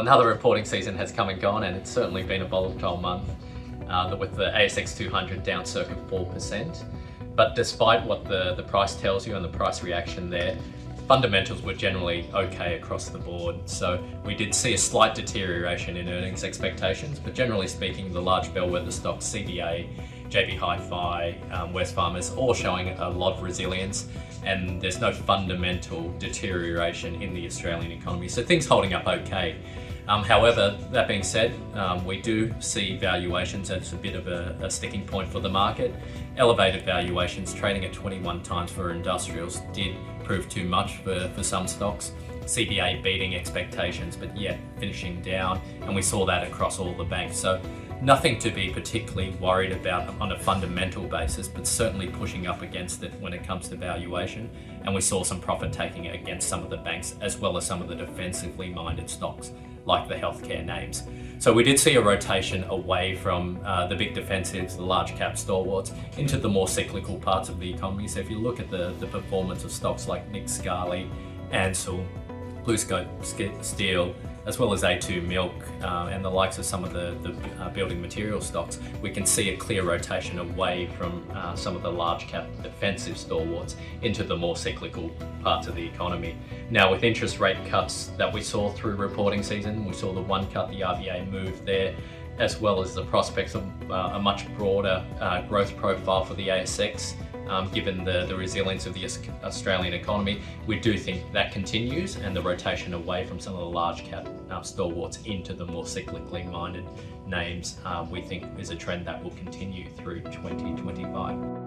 another reporting season has come and gone, and it's certainly been a volatile month with the ASX 200 down circa 4%. But despite what the price tells you and the price reaction there, fundamentals were generally okay across the board. So we did see a slight deterioration in earnings expectations, but generally speaking, the large bellwether stocks, CBA, JB Hi-Fi, Wesfarmers, all showing a lot of resilience, and there's no fundamental deterioration in the Australian economy. So things holding up okay. However, that being said, we do see valuations as a bit of a sticking point for the market. Elevated valuations trading at 21 times for industrials did prove too much for some stocks. CBA beating expectations, but yet finishing down, and we saw that across all the banks. So nothing to be particularly worried about on a fundamental basis, but certainly pushing up against it when it comes to valuation. And we saw some profit taking against some of the banks, as well as some of the defensively minded stocks like the healthcare names. So we did see a rotation away from the big defensives, the large cap stalwarts, into the more cyclical parts of the economy. So if you look at the performance of stocks like Nick Scali, Ansell, BlueScope Steel, as well as A2 Milk and the likes of some of the building material stocks, we can see a clear rotation away from some of the large cap defensive stalwarts into the more cyclical parts of the economy. Now, with interest rate cuts that we saw through reporting season, we saw the one cut, the RBA move there, as well as the prospects of a much broader growth profile for the ASX. Given the resilience of the Australian economy, we do think that continues, and the rotation away from some of the large cap stalwarts into the more cyclically minded names, we think is a trend that will continue through 2025.